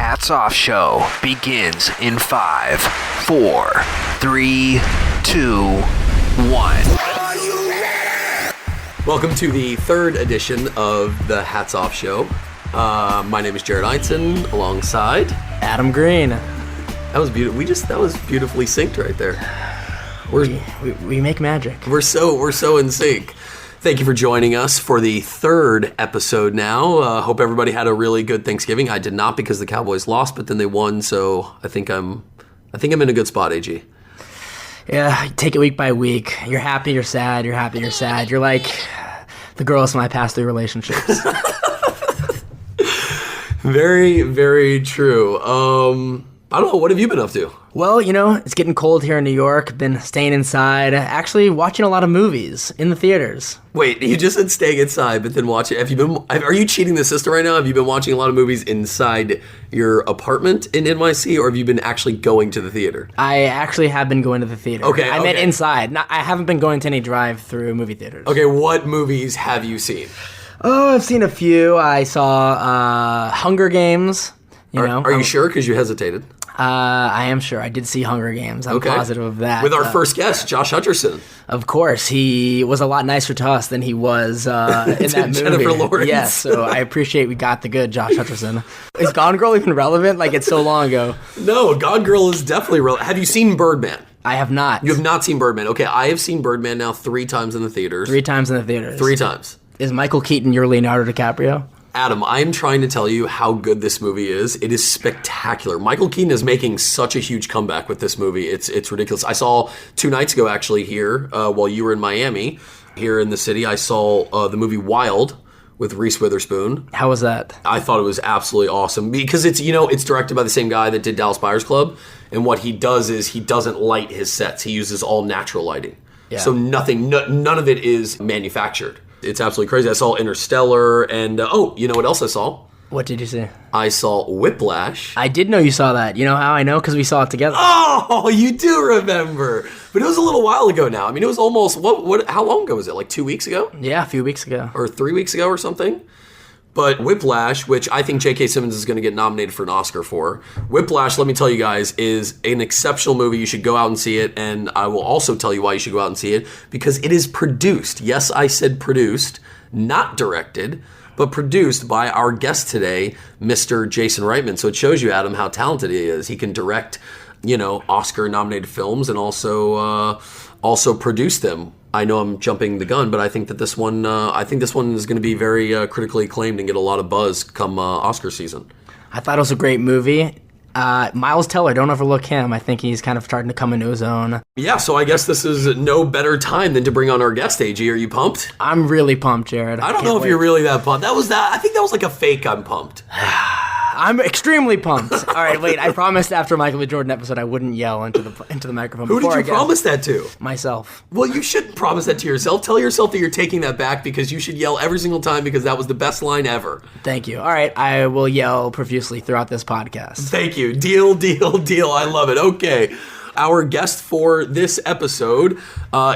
Hats Off Show begins in 5, 4, 3, 2, 1. Welcome to the third edition of the Hats Off Show. My name is Jared Einson, alongside Adam Green. That was beautiful. That was beautifully synced right there. We make magic. We're so in sync. Thank you for joining us for the third episode now. Hope everybody had a really good Thanksgiving. I did not because the Cowboys lost, but then they won, so I think I'm in a good spot, AG. Yeah, take it week by week. You're happy, you're sad, you're happy, you're sad. You're like the girls in my past 3 relationships. Very, very true. I don't know, what have you been up to? Well, it's getting cold here in New York. Been staying inside. Actually watching a lot of movies in the theaters. Wait, you just said staying inside, but then watching. Are you cheating the system right now? Have you been watching a lot of movies inside your apartment in NYC, or have you been actually going to the theater? I actually have been going to the theater. Okay. I meant inside. I haven't been going to any drive-through movie theaters. Okay, what movies have you seen? Oh, I've seen a few. I saw Hunger Games. Are you sure? Because you hesitated. I am sure. I did see Hunger Games. I'm positive of that. With our first guest, Josh Hutcherson. Of course. He was a lot nicer to us than he was in that movie. Jennifer Lawrence. Yes, so I appreciate we got the good Josh Hutcherson. Is Gone Girl even relevant? Like, it's so long ago. No, Gone Girl is definitely relevant. Have you seen Birdman? I have not. You have not seen Birdman. Okay, I have seen Birdman now 3 times in the theaters. 3 times in the theaters. 3 times. Is Michael Keaton your Leonardo DiCaprio? Adam, I am trying to tell you how good this movie is. It is spectacular. Michael Keaton is making such a huge comeback with this movie. It's ridiculous. I saw 2 nights ago, actually, here, while you were in Miami, here in the city, I saw the movie Wild with Reese Witherspoon. How was that? I thought it was absolutely awesome because it's directed by the same guy that did Dallas Buyers Club. And what he does is he doesn't light his sets. He uses all natural lighting. Yeah. So none of it is manufactured. It's absolutely crazy. I saw Interstellar, and you know what else I saw? What did you see? I saw Whiplash. I did know you saw that. You know how I know? Because we saw it together. Oh, you do remember. But it was a little while ago now. I mean, it was almost, how long ago was it? Like 2 weeks ago? Yeah, a few weeks ago. Or 3 weeks ago or something? But Whiplash, which I think J.K. Simmons is going to get nominated for an Oscar for. Whiplash, let me tell you guys, is an exceptional movie. You should go out and see it. And I will also tell you why you should go out and see it. Because it is produced. Yes, I said produced, not directed, but produced by our guest today, Mr. Jason Reitman. So it shows you, Adam, how talented he is. He can direct, Oscar-nominated films and also produce them. I know I'm jumping the gun, but I think that this one is going to be very critically acclaimed and get a lot of buzz come Oscar season. I thought it was a great movie. Miles Teller, don't overlook him. I think he's kind of starting to come into his own. Yeah, so I guess this is no better time than to bring on our guest, AG. Are you pumped? I'm really pumped, Jared. I don't know if you're really that pumped. I think that was like a fake I'm pumped. I'm extremely pumped. All right, wait. I promised after Michael B. Jordan episode I wouldn't yell into the microphone. Who did you promise that to? Myself. Well, you shouldn't promise that to yourself. Tell yourself that you're taking that back because you should yell every single time because that was the best line ever. Thank you. All right, I will yell profusely throughout this podcast. Thank you. Deal. I love it. Okay. Our guest for this episode,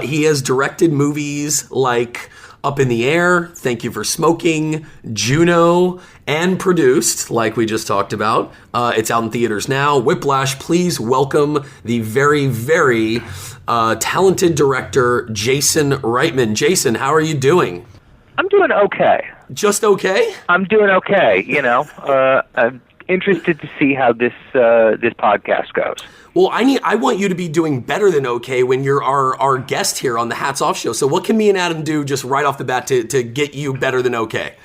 he has directed movies like Up in the Air, Thank You for Smoking, Juno, and produced, like we just talked about. It's out in theaters now. Whiplash, please welcome the very, very talented director, Jason Reitman. Jason, how are you doing? I'm doing okay. Just okay? I'm doing okay, I'm interested to see how this podcast goes. Well, I want you to be doing better than okay when you're our guest here on the Hats Off Show. So what can me and Adam do just right off the bat to get you better than okay?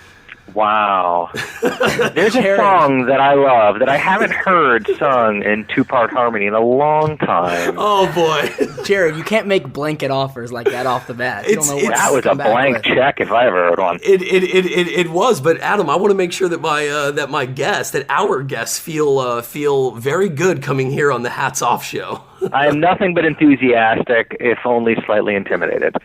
Wow. There's a song that I love that I haven't heard sung in 2-part harmony in a long time. Oh, boy. Jared, you can't make blanket offers like that off the bat. That was a blank check if I ever heard one. It was, but Adam, I want to make sure that our guests feel very good coming here on the Hats Off Show. I am nothing but enthusiastic, if only slightly intimidated.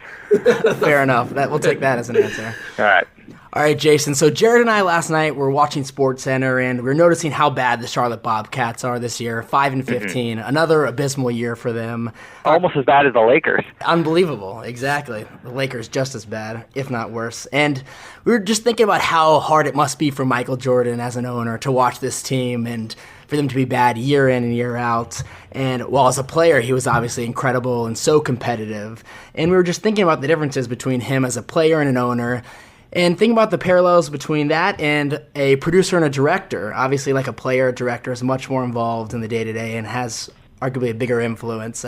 Fair enough. We'll take that as an answer. All right. All right, Jason. So Jared and I last night were watching SportsCenter, and we were noticing how bad the Charlotte Bobcats are this year. 5-15, another abysmal year for them. Almost as bad as the Lakers. Unbelievable, exactly. The Lakers just as bad, if not worse. And we were just thinking about how hard it must be for Michael Jordan as an owner to watch this team and for them to be bad year in and year out. And while as a player, he was obviously incredible and so competitive. And we were just thinking about the differences between him as a player and an owner. And think about the parallels between that and a producer and a director. Obviously, like a player, a director is much more involved in the day-to-day and has arguably a bigger influence,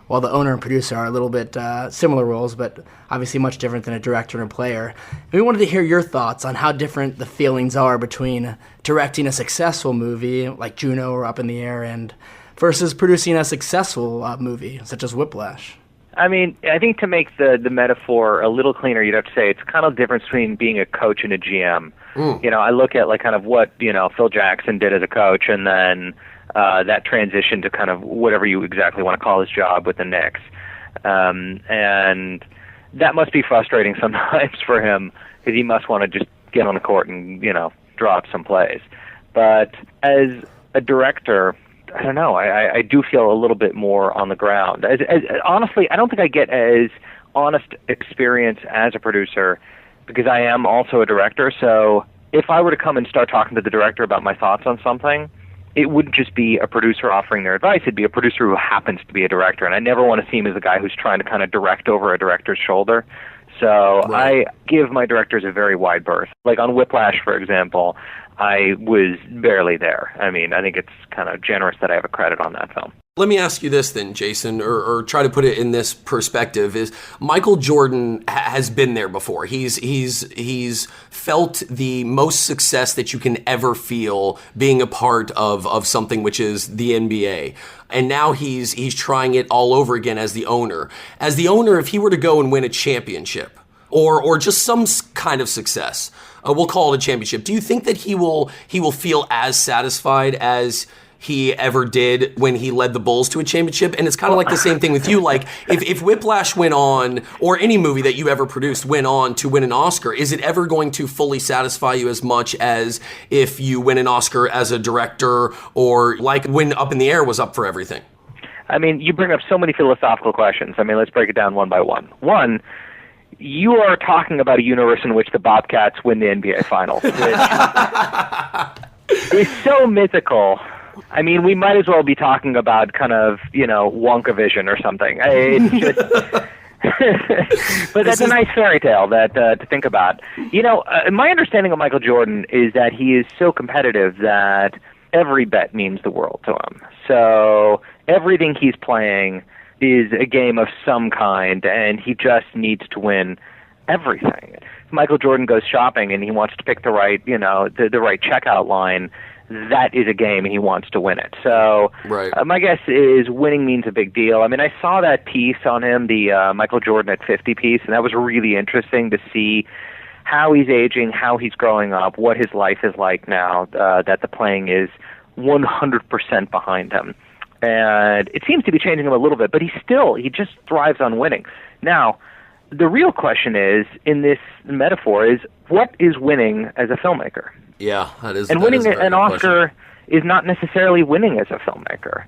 while the owner and producer are a little bit similar roles, but obviously much different than a director and a player. And we wanted to hear your thoughts on how different the feelings are between directing a successful movie, like Juno or Up in the Air, and versus producing a successful movie, such as Whiplash. I mean, I think to make the metaphor a little cleaner, you'd have to say it's kind of the difference between being a coach and a GM. You know, I look at like kind of what, Phil Jackson did as a coach, and then that transition to kind of whatever you exactly want to call his job with the Knicks. And that must be frustrating sometimes for him, because he must want to just get on the court and, draw up some plays. But as a director, I don't know. I do feel a little bit more on the ground. Honestly, I don't think I get as honest experience as a producer, because I am also a director. So if I were to come and start talking to the director about my thoughts on something, it wouldn't just be a producer offering their advice. It'd be a producer who happens to be a director. And I never want to seem as a guy who's trying to kind of direct over a director's shoulder. So Right. I give my directors a very wide berth. Like on Whiplash, for example, I was barely there. I mean, I think it's kind of generous that I have a credit on that film. Let me ask you this then, Jason, or try to put it in this perspective: is Michael Jordan has been there before. He's felt the most success that you can ever feel being a part of something, which is the NBA. And now he's trying it all over again as the owner. As the owner, if he were to go and win a championship, or just some kind of success, we'll call it a championship, do you think that he will feel as satisfied as he ever did when he led the Bulls to a championship? And it's kind of like the same thing with you. Like if Whiplash went on, or any movie that you ever produced went on to win an Oscar, is it ever going to fully satisfy you as much as if you win an Oscar as a director, or like when Up in the Air was up for everything? I mean, you bring up so many philosophical questions. I mean, let's break it down one by one. One, you are talking about a universe in which the Bobcats win the NBA Finals, which is so mythical. I mean, we might as well be talking about kind of, Wonka vision or something. It's just, but that's a nice fairy tale that to think about. My understanding of Michael Jordan is that he is so competitive that every bet means the world to him. So everything he's playing is a game of some kind, and he just needs to win everything. If Michael Jordan goes shopping and he wants to pick the right, the right checkout line, that is a game and he wants to win it. So Right. My guess is winning means a big deal. I mean, I saw that piece on him, the Michael Jordan at 50 piece, and that was really interesting to see how he's aging, how he's growing up, what his life is like now that the playing is 100% behind him. And it seems to be changing him a little bit, but he just thrives on winning. Now, the real question is, in this metaphor, is what is winning as a filmmaker? Yeah, that is. And that winning is a very an good Oscar question. is not necessarily winning as a filmmaker.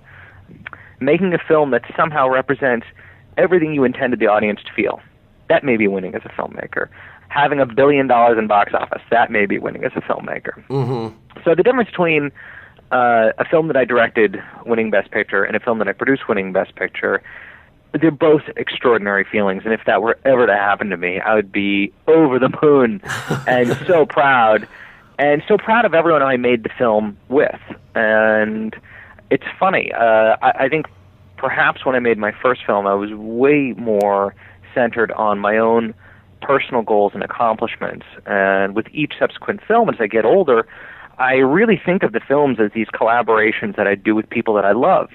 Making a film that somehow represents everything you intended the audience to feel, that may be winning as a filmmaker. Having $1 billion in box office, that may be winning as a filmmaker. Mm-hmm. So the difference between a film that I directed winning Best Picture and a film that I produced winning Best Picture, they're both extraordinary feelings. And if that were ever to happen to me, I would be over the moon and so proud. And so proud of everyone I made the film with. And it's funny. I think perhaps when I made my first film, I was way more centered on my own personal goals and accomplishments. And with each subsequent film, as I get older, I really think of the films as these collaborations that I do with people that I love,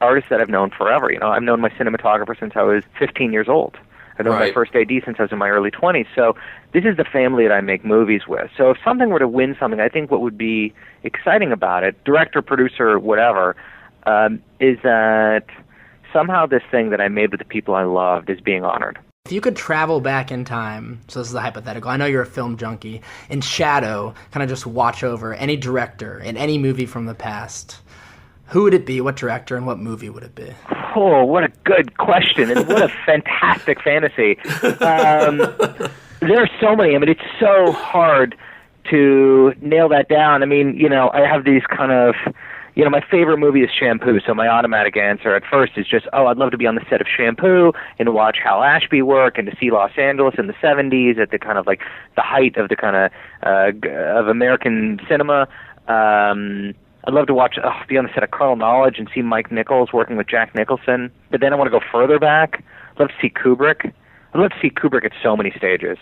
artists that I've known forever. I've known my cinematographer since I was 15 years old. I've known my Right. first AD since I was in my early 20s. So this is the family that I make movies with. So if something were to win something, I think what would be exciting about it, director, producer, whatever, is that somehow this thing that I made with the people I loved is being honored. If you could travel back in time, so this is a hypothetical, I know you're a film junkie, and shadow, kind of just watch over any director in any movie from the past, who would it be, what director, and what movie would it be? Oh, what a good question, and what a fantastic fantasy. There are so many. I mean, it's so hard to nail that down. I mean, I have these kind of, my favorite movie is Shampoo, so my automatic answer at first is just, I'd love to be on the set of Shampoo and watch Hal Ashby work and to see Los Angeles in the 70s at the kind of like the height of the kind of American cinema. I'd love to be on the set of Carnal Knowledge and see Mike Nichols working with Jack Nicholson. But then I want to go further back. I'd love to see Kubrick. I'd love to see Kubrick at so many stages.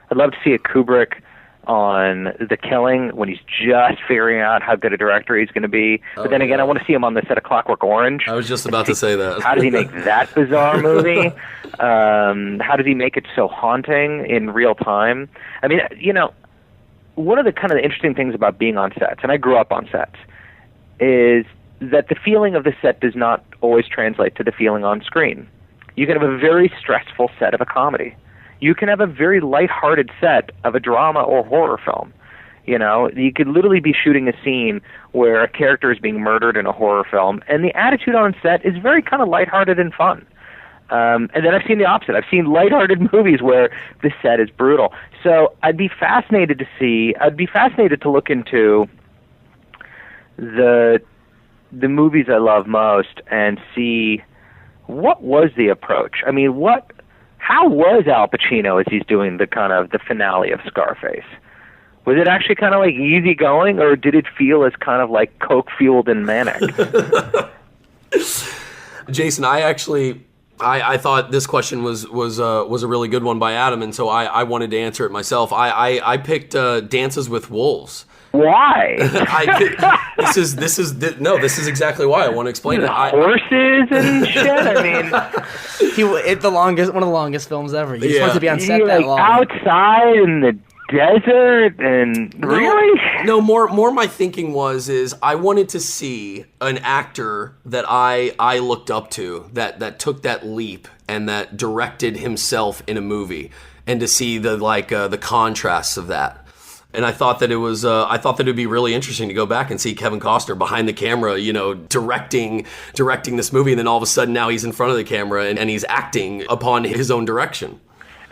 I'd love to see a Kubrick on The Killing when he's just figuring out how good a director he's going to be. But then again, I want to see him on the set of Clockwork Orange. I was just about to say that. How does he make that bizarre movie? How does he make it so haunting in real time? I mean, one of the kind of interesting things about being on sets, and I grew up on sets, is that the feeling of the set does not always translate to the feeling on screen. You can have a very stressful set of a comedy. You can have a very lighthearted set of a drama or horror film. You could literally be shooting a scene where a character is being murdered in a horror film, and the attitude on set is very kind of lighthearted and fun. And then I've seen the opposite. I've seen lighthearted movies where the set is brutal. So I'd be fascinated to look into the movies I love most and see what was the approach. I mean, how was Al Pacino as he's doing the kind of the finale of Scarface? Was it actually kind of like easygoing, or did it feel as kind of like coke-fueled and manic? Jason, I thought this question was a really good one by Adam, and so I wanted to answer it myself. I picked Dances with Wolves. Why? This is exactly why. I want to explain it. Horses and shit. I mean, One of the longest films ever. You just want to be on set that long. Outside in the desert and really? No, more my thinking is I wanted to see an actor that I looked up to that took that leap and that directed himself in a movie, and to see the contrasts of that. And I thought that it'd be really interesting to go back and see Kevin Costner behind the camera, directing this movie, and then all of a sudden now he's in front of the camera and he's acting upon his own direction.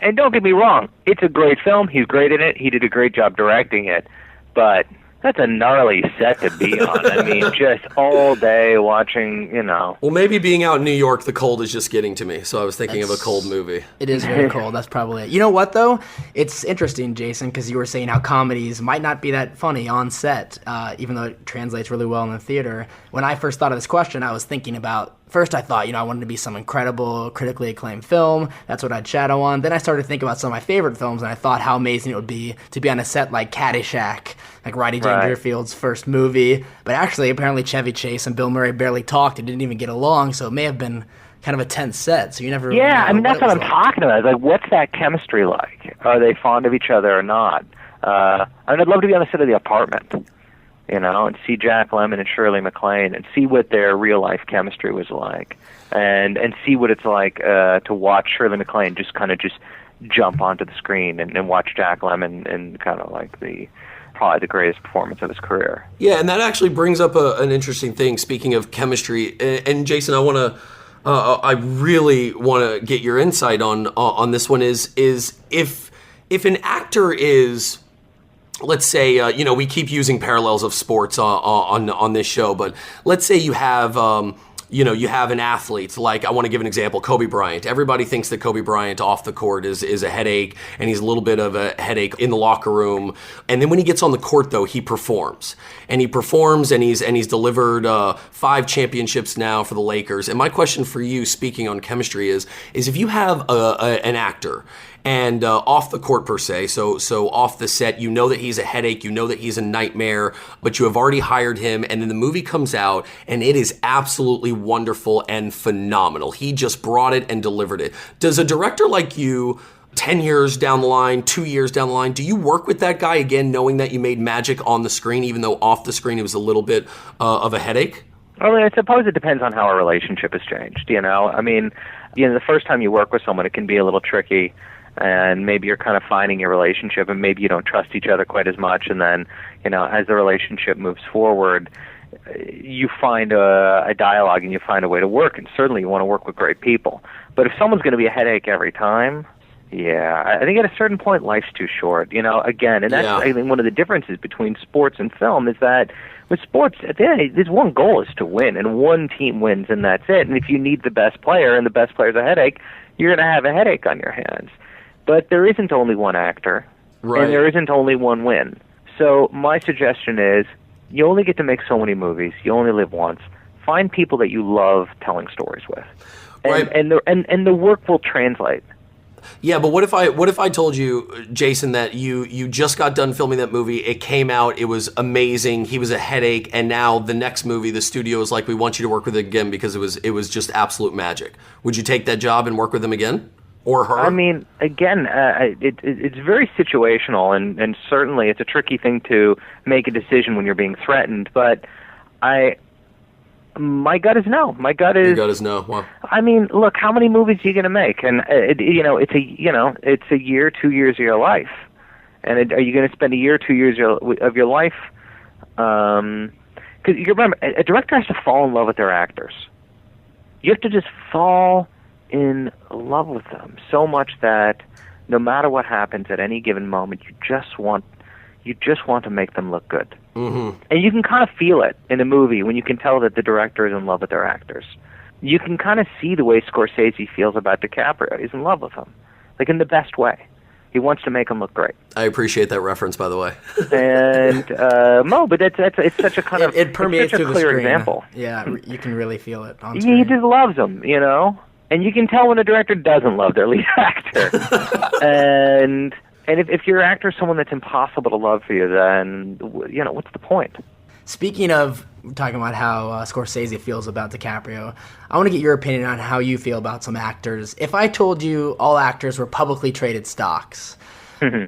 And don't get me wrong, it's a great film. He's great in it. He did a great job directing it. But that's a gnarly set to be on. I mean, just all day watching, Well, maybe being out in New York, the cold is just getting to me. So I was thinking of a cold movie. It is very cold. That's probably it. You know what, though? It's interesting, Jason, because you were saying how comedies might not be that funny on set, even though it translates really well in the theater. When I first thought of this question, I was thinking about, first I thought, I wanted to be some incredible, critically acclaimed film. That's what I'd shadow on. Then I started thinking about some of my favorite films, and I thought how amazing it would be to be on a set like Caddyshack, like Rodney Dangerfield's first movie. But actually, apparently Chevy Chase and Bill Murray barely talked and didn't even get along, so it may have been kind of a tense set, so you never really know I mean, that's what I'm like. talking about. Like, what's that chemistry like? Are they fond of each other or not? I mean, I'd love to be on the set of The Apartment, and see Jack Lemmon and Shirley MacLaine and see what their real-life chemistry was like, and see what it's like to watch Shirley MacLaine just jump onto the screen and watch Jack Lemmon and kind of like probably the greatest performance of his career. Yeah, and that actually brings up an interesting thing, speaking of chemistry. And Jason, I really want to get your insight on this one is if an actor is, let's say, we keep using parallels of sports on this show, but let's say you have you have an athlete, like, I want to give an example, Kobe Bryant. Everybody thinks that Kobe Bryant off the court is a headache, and he's a little bit of a headache in the locker room. And then when he gets on the court, though, he performs. And he's delivered 5 championships now for the Lakers. And my question for you, speaking on chemistry, is if you have an actor, and off the court per se, so off the set, you know that he's a headache, you know that he's a nightmare, but you have already hired him, and then the movie comes out, and it is absolutely wonderful and phenomenal. He just brought it and delivered it. Does a director like you, 10 years down the line, 2 years down the line, do you work with that guy again, knowing that you made magic on the screen, even though off the screen it was a little bit of a headache? I mean, I suppose it depends on how our relationship has changed, I mean, the first time you work with someone, it can be a little tricky, and maybe you're kind of finding your relationship, and maybe you don't trust each other quite as much, and then, as the relationship moves forward, you find a dialogue and you find a way to work, and certainly you want to work with great people. But if someone's going to be a headache every time, yeah, I think at a certain point life's too short. Again, and that's I think one of the differences between sports and film is that with sports, at the end, there's one goal is to win, and one team wins, and that's it. And if you need the best player, and the best player's a headache, you're going to have a headache on your hands. But there isn't only one actor, right, and there isn't only one win. So my suggestion is, you only get to make so many movies. You only live once. Find people that you love telling stories with, and right. and the work will translate. Yeah, but what if I told you, Jason, that you just got done filming that movie, it came out, it was amazing, he was a headache, and now the next movie, the studio is like, we want you to work with him again because it was just absolute magic. Would you take that job and work with him again? Or her? I mean, again, it's very situational, and certainly it's a tricky thing to make a decision when you're being threatened. But my gut is no. My gut is. Your gut is no. Wow. I mean, look, how many movies are you going to make? And it's a year, 2 years of your life, and are you going to spend a year, 2 years of your life? Because you remember, a director has to fall in love with their actors. You have to just fall in love with them so much that no matter what happens at any given moment, you just want to make them look good. Mm-hmm. And you can kind of feel it in a movie when you can tell that the director is in love with their actors. You can kind of see the way Scorsese feels about DiCaprio. He's in love with him, like in the best way. He wants to make him look great. I appreciate that reference, by the way. And no, but it's such a kind of it permeates it's such a through clear the screen. example. Yeah, you can really feel it on screen. He just loves them, And you can tell when a director doesn't love their lead actor. and if your actor is someone that's impossible to love for you, then, what's the point? Speaking of talking about how Scorsese feels about DiCaprio, I want to get your opinion on how you feel about some actors. If I told you all actors were publicly traded stocks,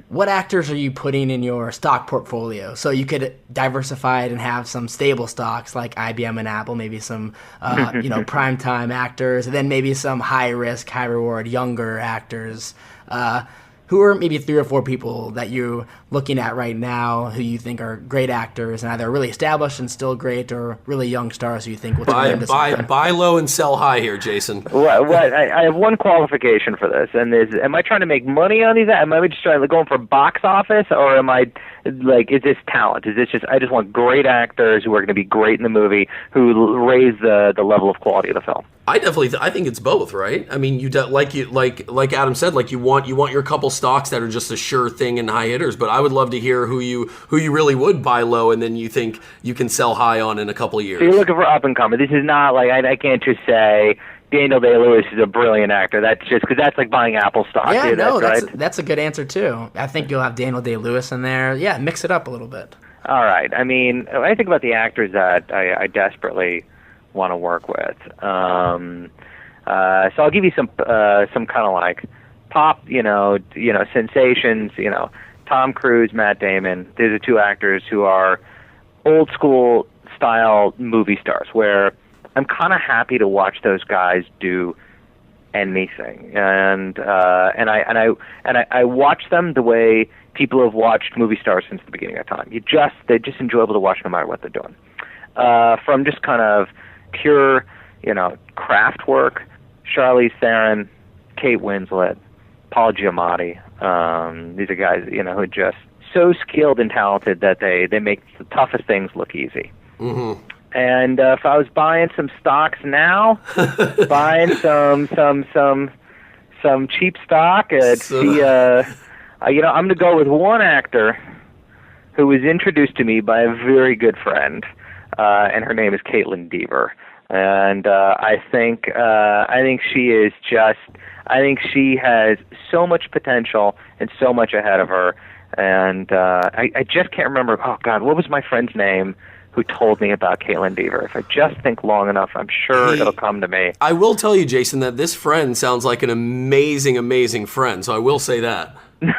what actors are you putting in your stock portfolio? So you could diversify it and have some stable stocks like IBM and Apple, maybe some primetime actors, and then maybe some high risk, high reward, younger actors. Who are maybe 3 or 4 people that you're looking at right now who you think are great actors and either really established and still great, or really young stars who you think will turn into something? Buy low and sell high here, Jason. What? I have one qualification for this, and am I trying to make money on these? Am I just going for box office, or am I is this talent? Is this just I just want great actors who are going to be great in the movie, who raise the level of quality of the film? I definitely I think it's both, right? I mean, like Adam said, like you want your couple stocks that are just a sure thing and high hitters, but I would love to hear who you really would buy low and then you think you can sell high on in a couple of years. So you're looking for up and comer. This is not like I can't just say Daniel Day-Lewis is a brilliant actor. That's just because that's like buying Apple stock. Yeah, no, right? that's a good answer too. I think you'll have Daniel Day-Lewis in there. Yeah, mix it up a little bit. All right. I mean, when I think about the actors that I desperately want to work with. So I'll give you some kind of like pop, sensations. Tom Cruise, Matt Damon. These are 2 actors who are old school style movie stars, where I'm kind of happy to watch those guys do anything, and I watch them the way people have watched movie stars since the beginning of time. They're just enjoyable to watch no matter what they're doing. From just kind of pure, craft work, Charlize Theron, Kate Winslet, Paul Giamatti. These are guys, who are just so skilled and talented that they make the toughest things look easy. Mm-hmm. And if I was buying some stocks now, buying some cheap stock, I'm going to go with one actor who was introduced to me by a very good friend, and her name is Caitlin Dever. And I think she has so much potential and so much ahead of her. And I just can't remember. Oh God, what was my friend's name who told me about Caitlin Dever? If I just think long enough, I'm sure it'll come to me. I will tell you, Jason, that this friend sounds like an amazing, amazing friend. So I will say that. Yeah,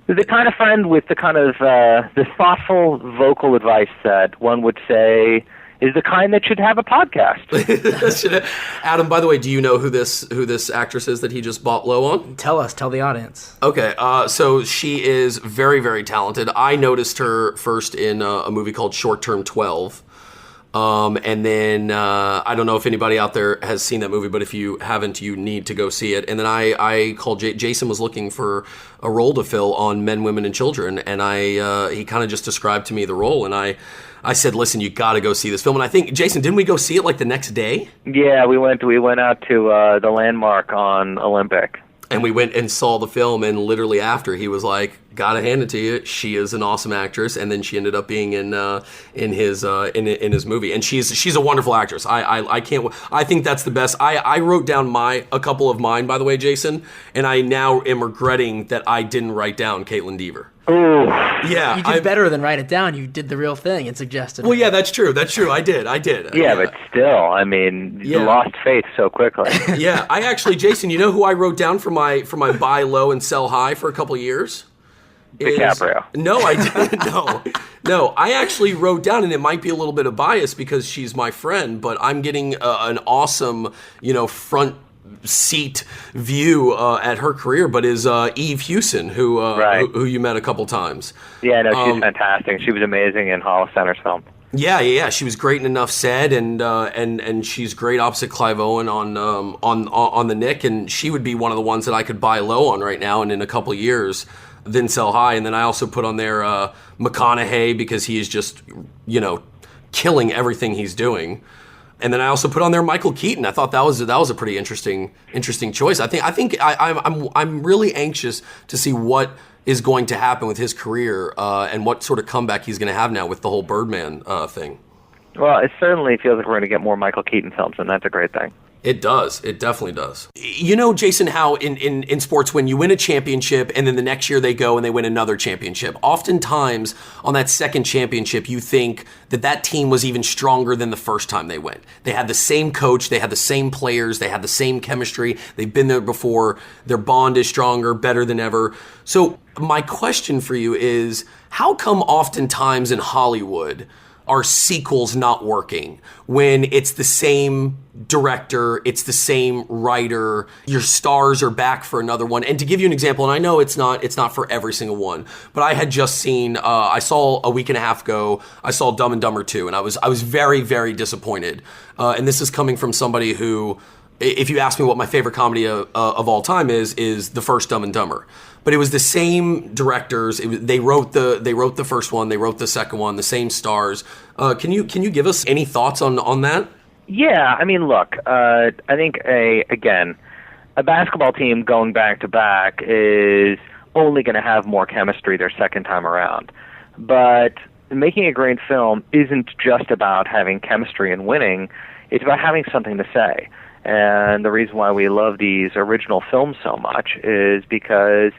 the kind of friend with the kind of the thoughtful vocal advice that one would say, is the kind that should have a podcast. Adam, by the way, do you know who this actress is that he just bought low on? Tell the audience. Okay, so she is very, very talented. I noticed her first in a movie called Short Term 12. And then I don't know if anybody out there has seen that movie, but if you haven't, you need to go see it. And then I called Jason was looking for a role to fill on Men, Women, and Children, and he kind of just described to me the role, and I said, listen, you got to go see this film. And I think, Jason, didn't we go see it like the next day? Yeah, we went out to the Landmark on Olympic. And we went and saw the film, and literally after, he was like, "Gotta hand it to you. She is an awesome actress." And then she ended up being in his movie, and she's a wonderful actress. I can't. I think that's the best. I wrote down a couple of mine, by the way, Jason, and I now am regretting that I didn't write down Caitlin Dever. Ooh. Yeah, You did better than write it down. You did the real thing and suggested. Well, yeah, that's true. I did. Yeah, but still, I mean, you lost faith so quickly. Yeah, I actually, Jason, you know who I wrote down for my buy low and sell high for a couple of years? DiCaprio. No, I didn't. No, I actually wrote down, and it might be a little bit of bias because she's my friend, but I'm getting an awesome, front seat view at her career, but is Eve Hewson, who you met a couple times. Yeah, no, she's fantastic. She was amazing in Hollis Center's film. Yeah. She was great in Enough Said, and she's great opposite Clive Owen on the Nick, and she would be one of the ones that I could buy low on right now, and in a couple of years, then sell high. And then I also put on there McConaughey because he is just killing everything he's doing. And then I also put on there Michael Keaton. I thought that was a pretty interesting choice. I'm really anxious to see what is going to happen with his career and what sort of comeback he's going to have now with the whole Birdman thing. Well, it certainly feels like we're going to get more Michael Keaton films, and that's a great thing. It does. It definitely does. You know, Jason, how in sports, when you win a championship and then the next year they go and they win another championship, oftentimes on that second championship, you think that team was even stronger than the first time they went. They had the same coach. They had the same players. They had the same chemistry. They've been there before. Their bond is stronger, better than ever. So my question for you is, how come oftentimes in Hollywood are sequels not working when it's the same director, it's the same writer, your stars are back for another one? And to give you an example, and I know it's not for every single one, but I had just seen, I saw a week and a half ago, I saw Dumb and Dumber 2, and I was very, very disappointed. And this is coming from somebody who, if you ask me what my favorite comedy of all time is the first Dumb and Dumber. But it was the same directors. They wrote the first one. They wrote the second one. The same stars. Can you give us any thoughts on that? Yeah, I mean, look, I think a basketball team going back to back is only going to have more chemistry their second time around. But making a great film isn't just about having chemistry and winning. It's about having something to say. And the reason why we love these original films so much is because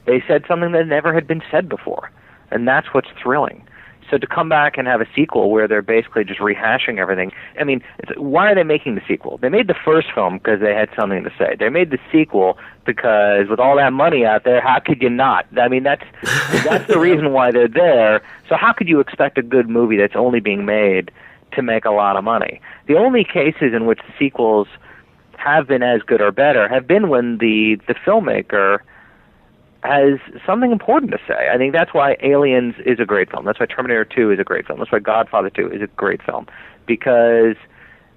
they said something that never had been said before. And that's what's thrilling. So to come back and have a sequel where they're basically just rehashing everything, I mean, why are they making the sequel? They made the first film because they had something to say. They made the sequel because with all that money out there, how could you not? I mean, that's the reason why they're there. So how could you expect a good movie that's only being made to make a lot of money? The only cases in which the sequels have been as good or better have been when the filmmaker has something important to say. I think that's why Aliens is a great film. That's why Terminator 2 is a great film. That's why Godfather 2 is a great film. Because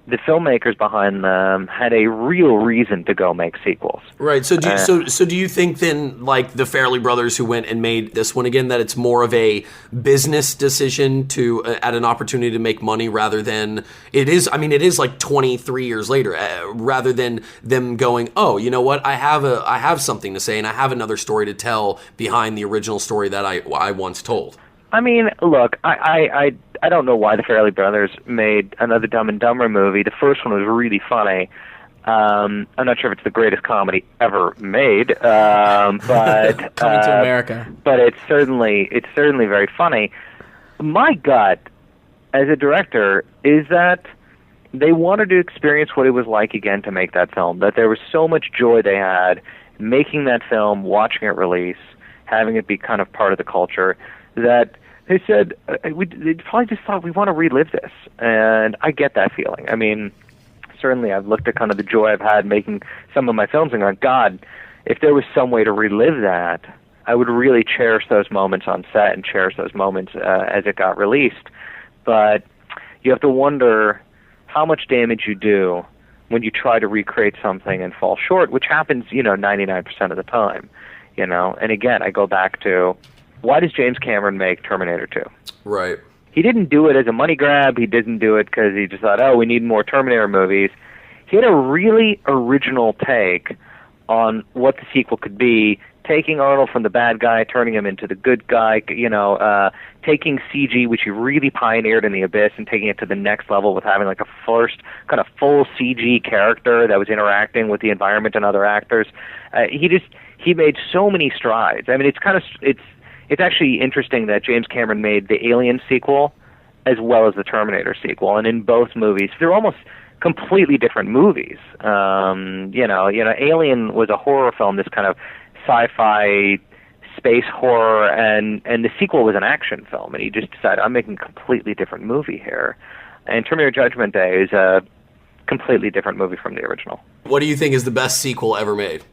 the filmmakers behind them had a real reason to go make sequels. Right. So do you think then, like the Farrelly brothers who went and made this one again, that it's more of a business decision to at an opportunity to make money rather than it is? I mean, it is like 23 years later, rather than them going, oh, you know what? I have something to say and I have another story to tell behind the original story that I once told. I mean, look, I don't know why the Farrelly brothers made another Dumb and Dumber movie. The first one was really funny. I'm not sure if it's the greatest comedy ever made, but Coming to America. But it's certainly very funny. My gut, as a director, is that they wanted to experience what it was like again to make that film. That there was so much joy they had making that film, watching it release, having it be kind of part of the culture, that They said, they probably just thought we want to relive this. And I get that feeling. I mean, certainly I've looked at kind of the joy I've had making some of my films and gone, God, if there was some way to relive that, I would really cherish those moments on set and cherish those moments as it got released. But you have to wonder how much damage you do when you try to recreate something and fall short, which happens, 99% of the time, And again, I go back to, why does James Cameron make Terminator 2? Right. He didn't do it as a money grab. He didn't do it because he just thought, we need more Terminator movies. He had a really original take on what the sequel could be, taking Arnold from the bad guy, turning him into the good guy, taking CG, which he really pioneered in The Abyss, and taking it to the next level with having like a first kind of full CG character that was interacting with the environment and other actors. He made so many strides. I mean, it's actually interesting that James Cameron made the Alien sequel as well as the Terminator sequel, and in both movies, they're almost completely different movies. Alien was a horror film, this kind of sci-fi space horror, and the sequel was an action film, and he just decided, I'm making a completely different movie here. And Terminator Judgment Day is a completely different movie from the original. What do you think is the best sequel ever made?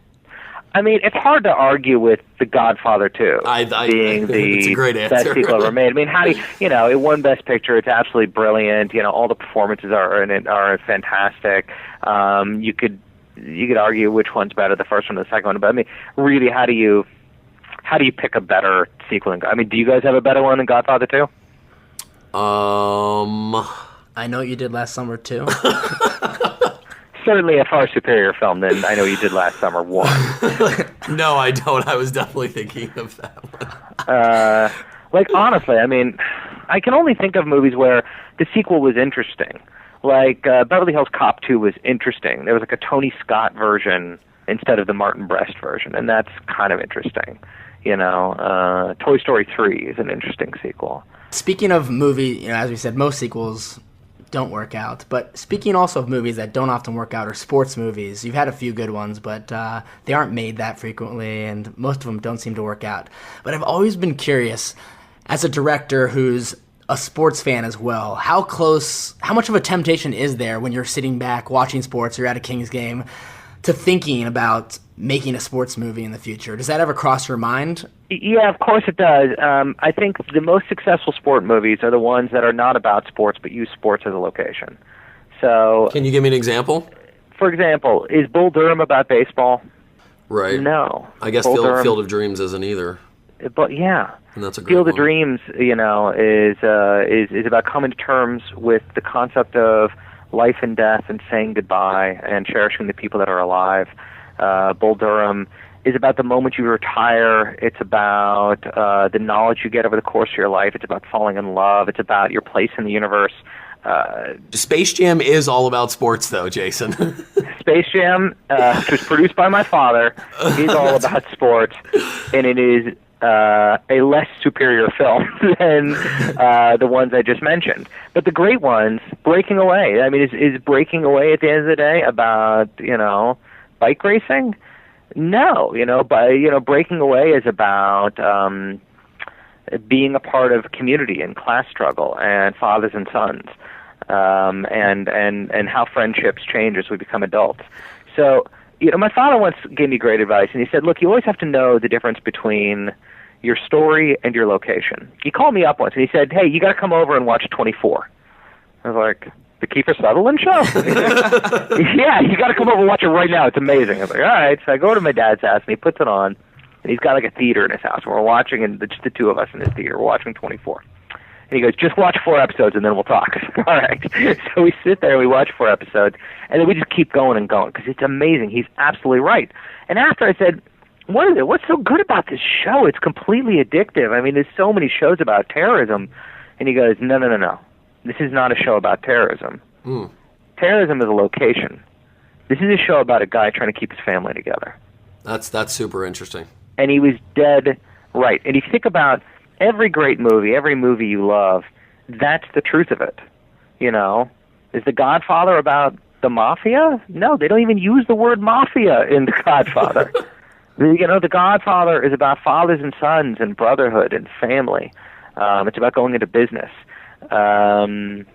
I mean, it's hard to argue with The Godfather 2 being it's a great best answer. sequel ever made. I mean, how do you, it won Best Picture. It's absolutely brilliant. All the performances are fantastic. You could argue which one's better, the first one or the second one. But I mean, really, how do you pick a better sequel? I mean, do you guys have a better one than Godfather 2? I Know What You Did Last Summer too. Certainly a far superior film than I Know You Did Last Summer 1. No, I don't. I was definitely thinking of that one. Honestly, I mean, I can only think of movies where the sequel was interesting. Like Beverly Hills Cop 2 was interesting. There was like a Tony Scott version instead of the Martin Brest version, and that's kind of interesting. Toy Story 3 is an interesting sequel. Speaking of movie, as we said, most sequels don't work out. But speaking also of movies that don't often work out, are sports movies. You've had a few good ones, but they aren't made that frequently, and most of them don't seem to work out. But I've always been curious, as a director who's a sports fan as well, how much of a temptation is there when you're sitting back watching sports, you're at a Kings game, to thinking about making a sports movie in the future? Does that ever cross your mind? Yeah, of course it does. I think the most successful sport movies are the ones that are not about sports but use sports as a location. So, can you give me an example? For example, is Bull Durham about baseball? Right. No. I guess Field of Dreams isn't either. But yeah, and that's a great Field of one. Dreams, is about coming to terms with the concept of life and death and saying goodbye and cherishing the people that are alive. Bull Durham is about the moment you retire. It's about the knowledge you get over the course of your life. It's about falling in love. It's about your place in the universe. Space Jam is all about sports, though, Jason. Space Jam, which was produced by my father, is all about sports, and it is a less superior film than the ones I just mentioned. But the great ones, Breaking Away. I mean, is Breaking Away at the end of the day about, bike racing? No, Breaking Away is about being a part of community and class struggle and fathers and sons, and how friendships change as we become adults. So, my father once gave me great advice, and he said, look, you always have to know the difference between your story and your location. He called me up once, and he said, hey, you got to come over and watch 24. I was like, the Kiefer Sutherland show? Yeah, you got to come over and watch it right now. It's amazing. I was like, all right. So I go to my dad's house, and he puts it on, and he's got like a theater in his house. And we're watching, and just the two of us in his theater. We're watching 24. And he goes, just watch 4 episodes, and then we'll talk. All right. So we sit there, and we watch 4 episodes, and then we just keep going and going, because it's amazing. He's absolutely right. And after I said, what is it? What's so good about this show? It's completely addictive. I mean, there's so many shows about terrorism. And he goes, no. This is not a show about terrorism. Terrorism is a location. This is a show about a guy trying to keep his family together. That's super interesting. And he was dead right. And if you think about every great movie, every movie you love, that's the truth of it. Is The Godfather about the mafia? No, they don't even use the word mafia in The Godfather. The Godfather is about fathers and sons and brotherhood and family. It's about going into business. And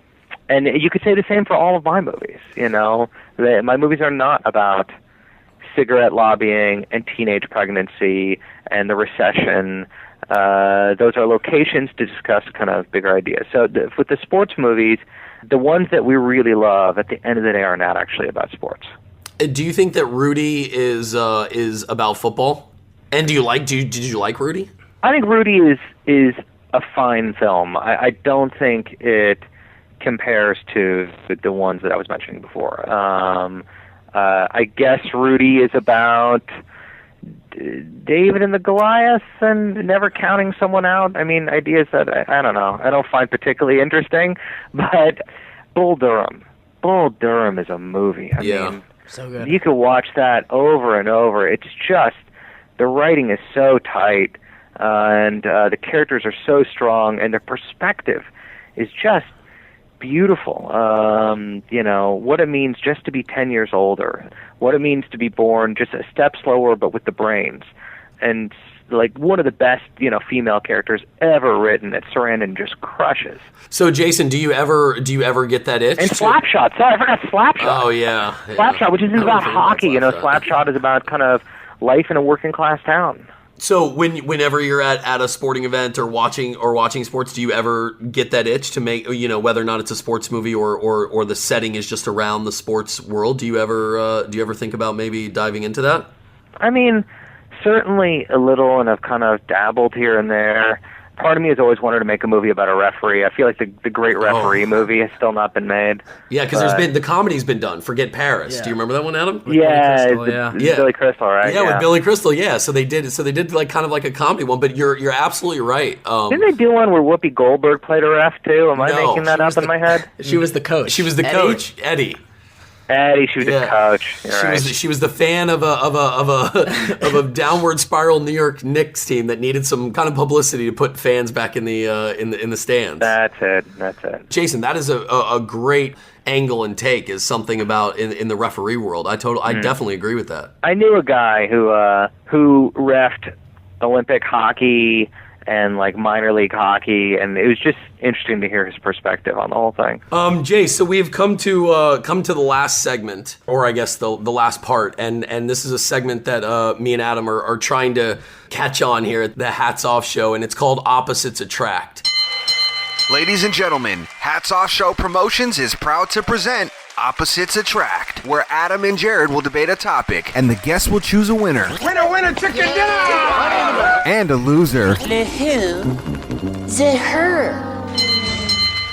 you could say the same for all of my movies. My movies are not about cigarette lobbying and teenage pregnancy and the recession. Those are locations to discuss kind of bigger ideas. So with the sports movies, the ones that we really love at the end of the day are not actually about sports. Do you think that Rudy is about football? And did you like Rudy? I think Rudy is a fine film. I don't think it compares to the ones that I was mentioning before. I guess Rudy is about David and the Goliath and never counting someone out. I mean, ideas that I don't know. I don't find particularly interesting. But Bull Durham is a movie. I mean, so good. You could watch that over and over. It's just, the writing is so tight, and the characters are so strong, and the perspective is just beautiful. What it means just to be 10 years older, what it means to be born just a step slower but with the brains, and like one of the best female characters ever written that Sarandon just crushes. So Jason, do you ever get that itch? And Slapshot. Sorry, I forgot Slapshot. Oh yeah. Slapshot, which isn't about hockey. Slapshot is about kind of life in a working class town. So whenever you're at a sporting event or watching sports, do you ever get that itch to make, whether or not it's a sports movie or the setting is just around the sports world? Do you ever think about maybe diving into that? I mean, certainly a little, and I've kind of dabbled here and there. Part of me has always wanted to make a movie about a referee. I feel like the Great Referee movie has still not been made. Yeah, because the comedy's been done. Forget Paris. Yeah. Do you remember that one, Adam? Yeah, Billy Crystal, right? Yeah, with Billy Crystal. Yeah, so they did like kind of like a comedy one. But you're absolutely right. Didn't they do one where Whoopi Goldberg played a ref too? Am I making that up in my head? She was the coach. She was the coach, Eddie. She was the coach. She was the fan of a downward spiral New York Knicks team that needed some kind of publicity to put fans back in the stands. That's it. Jason, that is a great angle and take, is something about in the referee world. I definitely agree with that. I knew a guy who reffed Olympic hockey and like minor league hockey, and it was just interesting to hear his perspective on the whole thing. Jay, so we've come to the last segment, or I guess the last part, and this is a segment that me and Adam are trying to catch on here at the Hats Off Show, and it's called Opposites Attract. Ladies and gentlemen, Hats Off Show Promotions is proud to present Opposites Attract, where Adam and Jared will debate a topic, and the guests will choose a winner. Winner, chicken dinner! And a loser. The who? The her.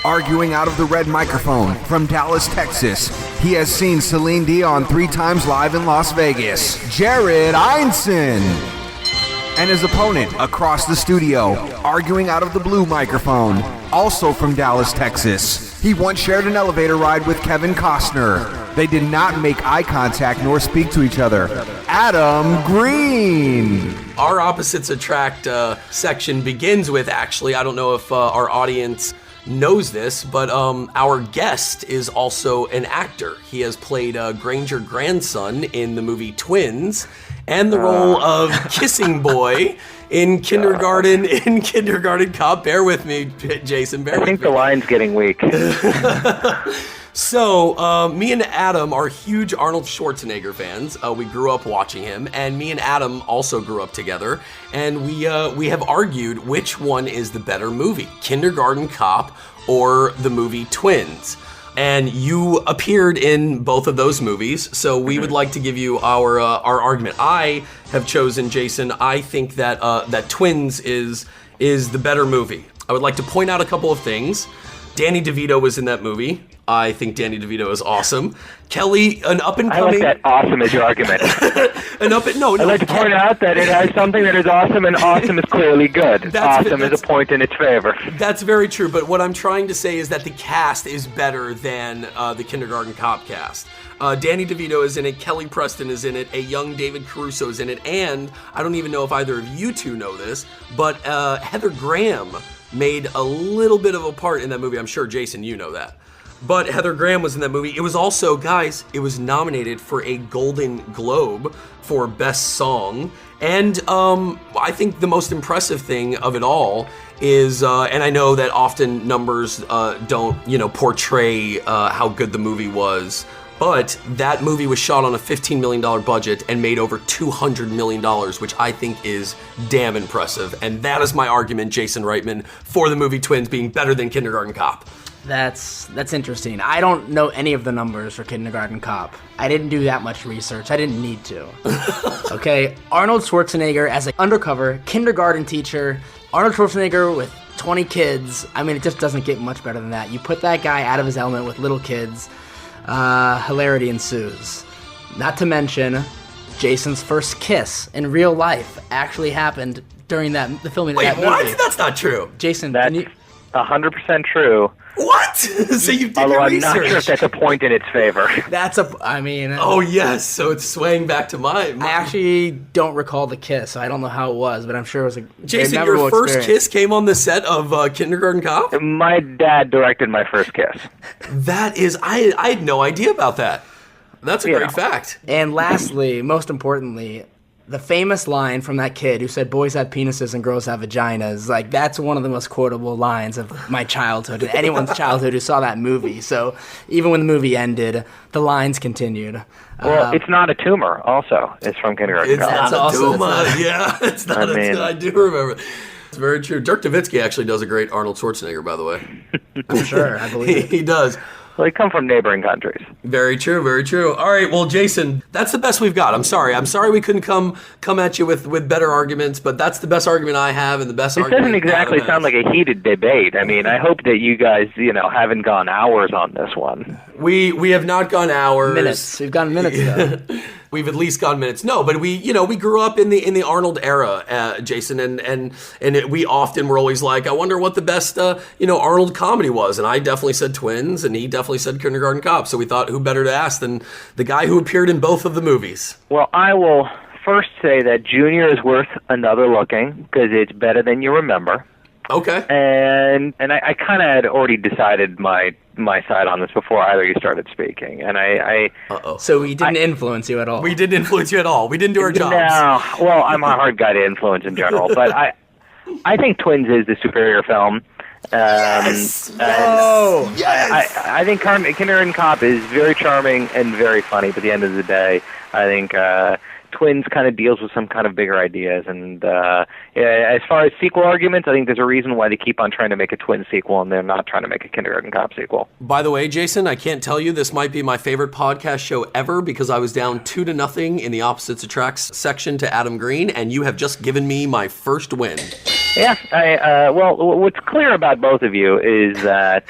Arguing out of the red microphone from Dallas, Texas, he has seen Celine Dion 3 times live in Las Vegas, Jared Einson. And his opponent across the studio, arguing out of the blue microphone, also from Dallas, Texas. He once shared an elevator ride with Kevin Costner. They did not make eye contact nor speak to each other. Adam Green. Our Opposites Attract section begins with, actually, I don't know if our audience knows this, but our guest is also an actor. He has played Granger Grandson in the movie Twins, and the role of Kissing Boy in Kindergarten Cop. Bear with me, Jason. I think the line's getting weak. So, me and Adam are huge Arnold Schwarzenegger fans. We grew up watching him, and me and Adam also grew up together. And we have argued which one is the better movie, Kindergarten Cop or the movie Twins. And you appeared in both of those movies, so we would like to give you our argument. I have chosen, Jason. I think that that Twins is the better movie. I would like to point out a couple of things. Danny DeVito was in that movie. I think Danny DeVito is awesome. Kelly, an up-and-coming... I like that awesome as your argument. No. I'd like to point out that it has something that is awesome, and awesome is clearly good. Awesome is a point in its favor. That's very true, but what I'm trying to say is that the cast is better than the Kindergarten Cop cast. Danny DeVito is in it, Kelly Preston is in it, a young David Caruso is in it, and I don't even know if either of you two know this, but Heather Graham made a little bit of a part in that movie. I'm sure, Jason, you know that. But Heather Graham was in that movie. It was also, guys, it was nominated for a Golden Globe for Best Song. And I think the most impressive thing of it all is, and I know that often numbers don't, portray how good the movie was, but that movie was shot on a $15 million budget and made over $200 million, which I think is damn impressive. And that is my argument, Jason Reitman, for the movie Twins being better than Kindergarten Cop. That's interesting. I don't know any of the numbers for Kindergarten Cop. I didn't do that much research. I didn't need to. Okay, Arnold Schwarzenegger as an undercover kindergarten teacher. Arnold Schwarzenegger with 20 kids. I mean, it just doesn't get much better than that. You put that guy out of his element with little kids, hilarity ensues. Not to mention, Jason's first kiss in real life actually happened during the filming of that movie. Wait, what? That's not true. Jason, That's 100% true. What? So you did Although your I'm research. not sure if that's a point in its favor. Oh, yes. So it's swaying back to my... I actually don't recall the kiss, so I don't know how it was, but I'm sure it was a Jason, very your memorable first experience. kiss came on the set of Kindergarten Cop? My dad directed my first kiss. That is... I had no idea about that. That's a great fact. And lastly, most importantly, the famous line from that kid who said boys have penises and girls have vaginas, like, that's one of the most quotable lines of my childhood, and anyone's childhood who saw that movie. So even when the movie ended, the lines continued. Well, it's not a tumor, also. It's from Kindergarten It's Cop. not a Duma. Yeah, it's not I do remember. It's very true. Dirk Nowitzki actually does a great Arnold Schwarzenegger, by the way. I'm sure, I believe it. He does. Well, they come from neighboring countries. Very true, very true. All right, well, Jason, that's the best we've got. I'm sorry we couldn't come at you with better arguments, but that's the best argument I have and the best argument. This doesn't exactly sound like a heated debate. I mean, I hope that you guys, haven't gone hours on this one. We have not gone hours. Minutes. We've gone minutes, though. We've at least gone minutes. No, but we grew up in the Arnold era, Jason, and we often were always like, I wonder what the best Arnold comedy was, and I definitely said Twins, and he definitely said Kindergarten Cop. So we thought, who better to ask than the guy who appeared in both of the movies? Well, I will first say that Junior is worth another looking because it's better than you remember. Okay. And I kind of had already decided my side on this before either you started speaking, and So we didn't influence you at all. We didn't influence you at all. We didn't do our jobs. No, well, I'm a hard guy to influence in general, but I think Twins is the superior film. Yes! Yes! I think Kindergarten Cop is very charming and very funny, but at the end of the day, I think Twins kind of deals with some kind of bigger ideas, and as far as sequel arguments, I think there's a reason why they keep on trying to make a Twins sequel and they're not trying to make a Kindergarten Cop sequel. By the way, Jason, I can't tell you this might be my favorite podcast show ever because I was down 2-0 in the Opposites Attracts section to Adam Green, and you have just given me my first win. Yeah, well, what's clear about both of you is that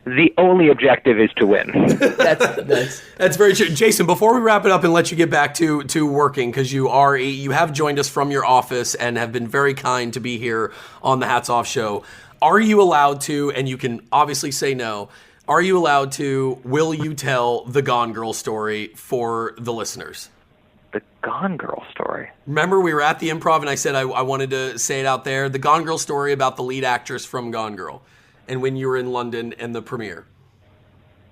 the only objective is to win. That's very true. Jason, before we wrap it up and let you get back to working, because you have joined us from your office and have been very kind to be here on the Hats Off Show, are you allowed to, and you can obviously say no, will you tell the Gone Girl story for the listeners? The Gone Girl story? Remember, we were at the Improv and I said I wanted to say it out there. The Gone Girl story about the lead actress from Gone Girl. And when you were in London and the premiere.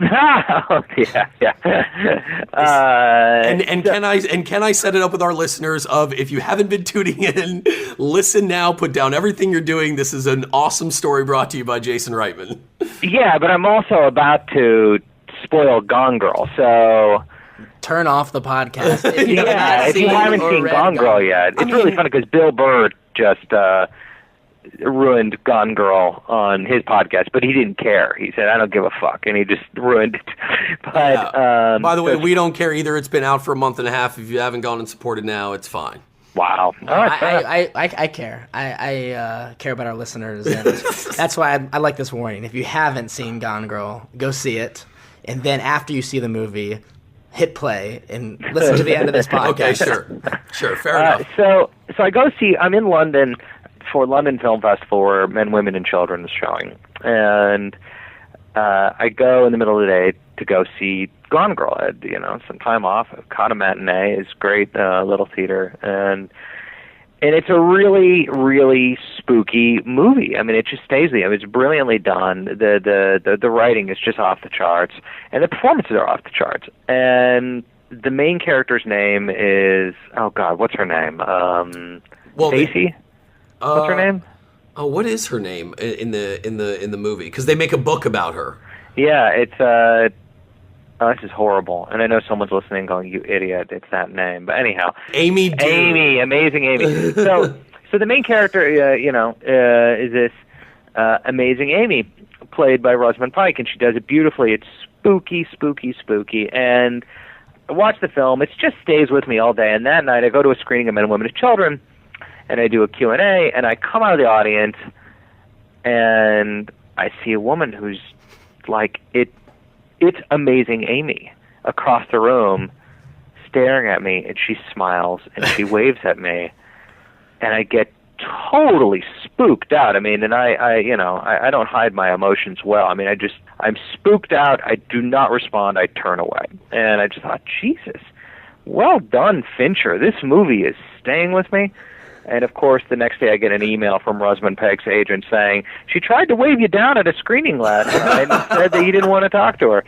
Oh, yeah. Can I set it up with our listeners of, if you haven't been tuning in, listen now, put down everything you're doing. This is an awesome story brought to you by Jason Reitman. Yeah, but I'm also about to spoil Gone Girl, so turn off the podcast. If you haven't seen Gone Girl yet, it's really funny because Bill Burr just ruined Gone Girl on his podcast, but he didn't care. He said, I don't give a fuck, and he just ruined it. But by the way, we don't care either. It's been out for a month and a half. If you haven't gone and supported now, it's fine. Wow. I care. I care about our listeners, and that's why I like this warning. If you haven't seen Gone Girl, go see it, and then after you see the movie, hit play and listen to the end of this podcast. Okay, sure, fair enough. So I go see. I'm in London for London Film Festival, where Men, Women, and Children is showing, and I go in the middle of the day to go see Gone Girl. I had, some time off. I caught a matinee. It's great, little theater, and it's a really, really spooky movie. I mean, it just stays with you. I mean, it's brilliantly done. The writing is just off the charts, and the performances are off the charts. And the main character's name is, oh God, what's her name? Stacy. What's her name? Oh, what is her name in the movie? Because they make a book about her. Yeah, it's oh, this is horrible. And I know someone's listening going, you idiot, it's that name. But anyhow. Amy. Amazing Amy. So the main character, is this amazing Amy, played by Rosamund Pike, and she does it beautifully. It's spooky, spooky, spooky. And I watch the film. It just stays with me all day. And that night I go to a screening of Men and Women and Children, and I do a Q&A, and I come out of the audience, and I see a woman who's like, it's amazing Amy across the room staring at me, and she smiles and she waves at me, and I get totally spooked out. I mean, and I don't hide my emotions well. I mean, I'm spooked out. I do not respond. I turn away. And I just thought, Jesus, well done, Fincher. This movie is staying with me. And, of course, the next day I get an email from Rosamund Pike's agent saying, she tried to wave you down at a screening last night and said that you didn't want to talk to her.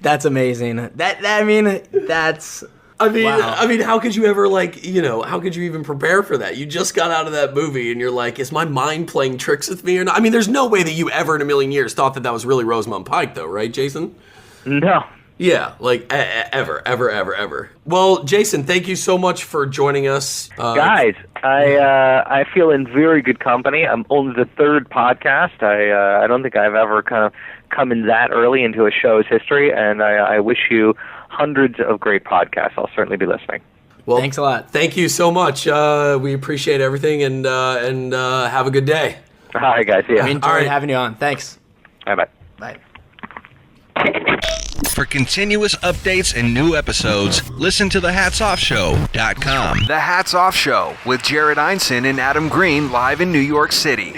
That's amazing. Wow. I mean, how could you ever, how could you even prepare for that? You just got out of that movie, and you're like, is my mind playing tricks with me or not? I mean, there's no way that you ever in a million years thought that was really Rosamund Pike, though, right, Jason? No. Yeah, ever. Well, Jason, thank you so much for joining us. Guys, I feel in very good company. I'm only the third podcast. I don't think I've ever kind of come in that early into a show's history, and I wish you hundreds of great podcasts. I'll certainly be listening. Well, thanks a lot. Thank you so much. We appreciate everything, and have a good day. All right, guys. See ya. I enjoyed having you on. Thanks. Bye-bye. Bye. For continuous updates and new episodes, listen to thehatsoffshow.com. The Hats Off Show with Jared Einson and Adam Green live in New York City.